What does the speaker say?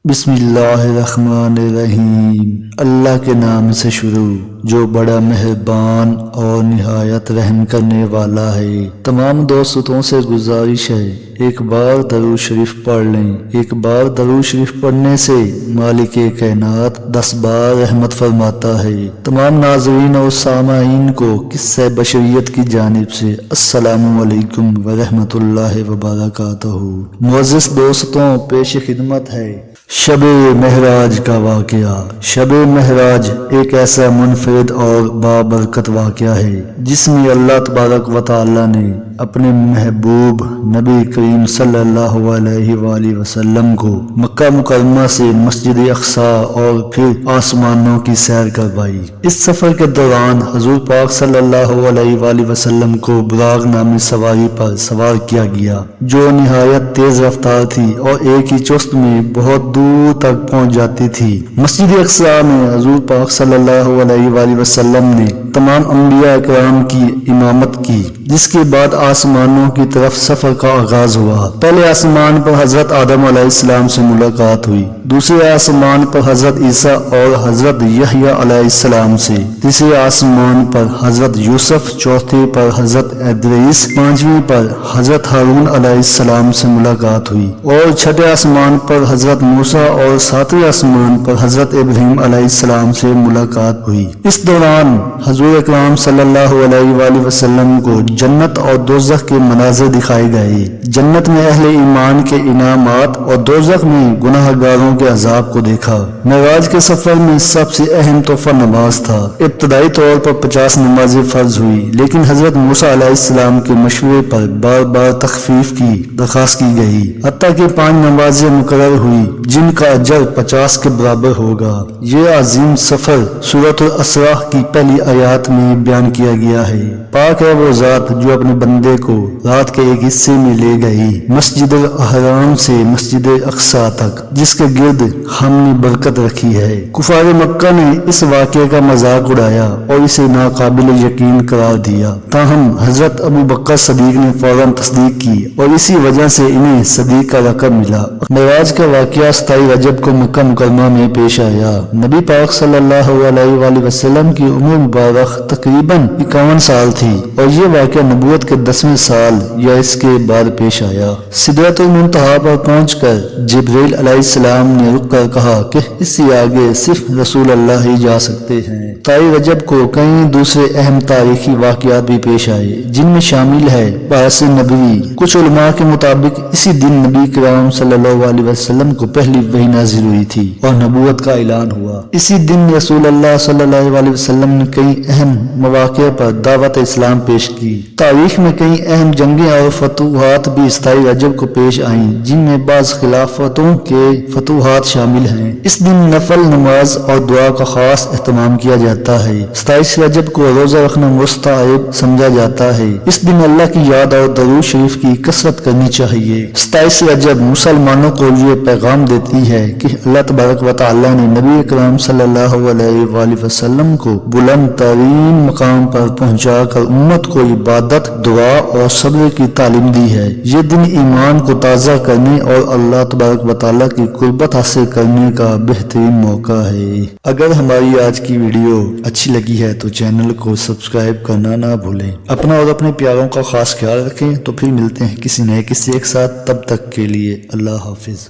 بسم اللہ الرحمن الرحیم، اللہ کے نام سے شروع جو بڑا مہربان اور نہایت رحم کرنے والا ہے۔ تمام دوستوں سے گزارش ہے ایک بار درود شریف پڑھ لیں۔ ایک بار درود شریف پڑھنے سے مالک کائنات 10 بار رحمت فرماتا ہے۔ تمام ناظرین اور سامعین کو قصہ بشریت کی جانب سے السلام علیکم ورحمۃ اللہ وبرکاتہ۔ معزز دوستوں، پیش خدمت ہے شب معراج کا واقعہ۔ شب معراج ایک ایسا منفرد اور بابرکت واقعہ ہے جس میں اللہ تبارک و تعالی نے اپنے محبوب نبی کریم صلی اللہ علیہ وآلہ وسلم کو مکہ مکرمہ سے مسجد اقصی اور پھر آسمانوں کی سیر کروائی۔ اس سفر کے دوران حضور پاک صلی اللہ علیہ وآلہ وسلم کو براق نامی سواری پر سوار کیا گیا جو نہایت تیز رفتار تھی اور ایک ہی چست میں بہت دور تک پہنچ جاتی تھی۔ مسجد اقصی میں حضور پاک صلی اللہ علیہ وآلہ وسلم نے تمام انبیاء کرام کی امامت کی، جس کے بعد آسمانوں کی طرف سفر کا آغاز ہوا۔ پہلے آسمان پر حضرت آدم علیہ السلام سے ملاقات ہوئی، دوسرے آسمان پر حضرت عیسیٰ اور حضرت یحییٰ علیہ السلام سے، تیسرے آسمان پر حضرت یوسف، چوتھے پر حضرت ادریس، پانچویں پر حضرت ہارون علیہ السلام سے ملاقات ہوئی اور چھٹے آسمان پر حضرت موسیٰ اور ساتویں آسمان پر حضرت ابراہیم علیہ السلام سے ملاقات ہوئی۔ اس دوران حضور اکرم صلی اللہ علیہ وآلہ وسلم کو جنت اور دوزخ کے مناظر دکھائے گئے۔ جنت میں اہل ایمان کے انعامات اور دوزخ میں گناہ گاروں کے عذاب کو دیکھا۔ معراج کے سفر میں سب سے اہم تحفہ نماز تھا۔ ابتدائی طور پر 50 نمازیں فرض ہوئی، لیکن حضرت موسیٰ علیہ السلام کے مشورے پر بار بار تخفیف کی درخواست کی گئی، حتیٰ کہ 5 نمازیں مقرر ہوئی جن کا اجر 50 کے برابر ہوگا۔ یہ عظیم سفر سورۃ الاسراء کی پہلی آیات میں بیان کیا گیا ہے۔ پاک ہے وہ ذات جو اپنے بندے کو رات کے ایک حصے میں لے گئی، مسجد الحرام سے مسجد اقصی تک، جس کے گرد ہم نے برکت رکھی ہے۔ کفار مکہ نے اس واقعے کا مذاق اڑایا اور اسے ناقابل یقین قرار دیا، تاہم حضرت ابو بکر صدیق نے فوراً تصدیق کی اور اسی وجہ سے انہیں صدیق کا لقب ملا۔ معراج کا واقعہ 27 رجب کو مکہ مکرمہ میں پیش آیا۔ نبی پاک صلی اللہ علیہ وآلہ وسلم کی عمر مبارک تقریباً 51 سال تھی اور یہ واقعہ نبوت کے 10ویں سال یا اس کے بعد پیش آیا۔ سدرۃ المنتہا پر پہنچ کر جبرائیل علیہ السلام نے رک کر کہا کہ اس سے آگے صرف رسول اللہ ہی جا سکتے ہیں۔ 27 رجب کو کئی دوسرے اہم تاریخی واقعات بھی پیش آئے جن میں شامل ہے بعث نبوی۔ کچھ علماء کے مطابق اسی دن نبی کرام صلی اللہ علیہ وسلم کو پہلی وحی نازل ہوئی تھی اور نبوت کا اعلان ہوا۔ اسی دن رسول اللہ صلی اللہ علیہ وسلم نے کئی اہم مواقع پر دعوت اسلام پیش کی۔ تاریخ میں کئی اہم جنگیں اور فتوحات بھی 27 رجب کو پیش آئیں جن میں بعض خلافتوں کے فتوحات شامل ہیں۔ اس دن نفل نماز اور دعا کا خاص اہتمام کیا جاتا ہے۔ 27 رجب کو روزہ رکھنا مستحب سمجھا جاتا ہے۔ اس دن اللہ کی یاد اور درود شریف کی کثرت کرنی چاہیے۔ 27 رجب مسلمانوں کو یہ پیغام دیتی ہے کہ اللہ تبارک و تعالی نے نبی اکرم صلی اللہ علیہ وآلہ وسلم کو بلند ترین مقام پر پہنچا کر امت کو عبادت، دعا اور صبر کی تعلیم دی ہے۔ یہ دن ایمان کو تازہ کرنے اور اللہ تبارک و تعالی کی قربت حاصل کرنے کا بہترین موقع ہے۔ اگر ہماری آج کی ویڈیو اچھی لگی ہے تو چینل کو سبسکرائب کرنا نہ بھولیں۔ اپنا اور اپنے پیاروں کا خاص خیال رکھیں۔ تو پھر ملتے ہیں کسی نئے قصے کے ساتھ، تب تک کے لیے اللہ حافظ۔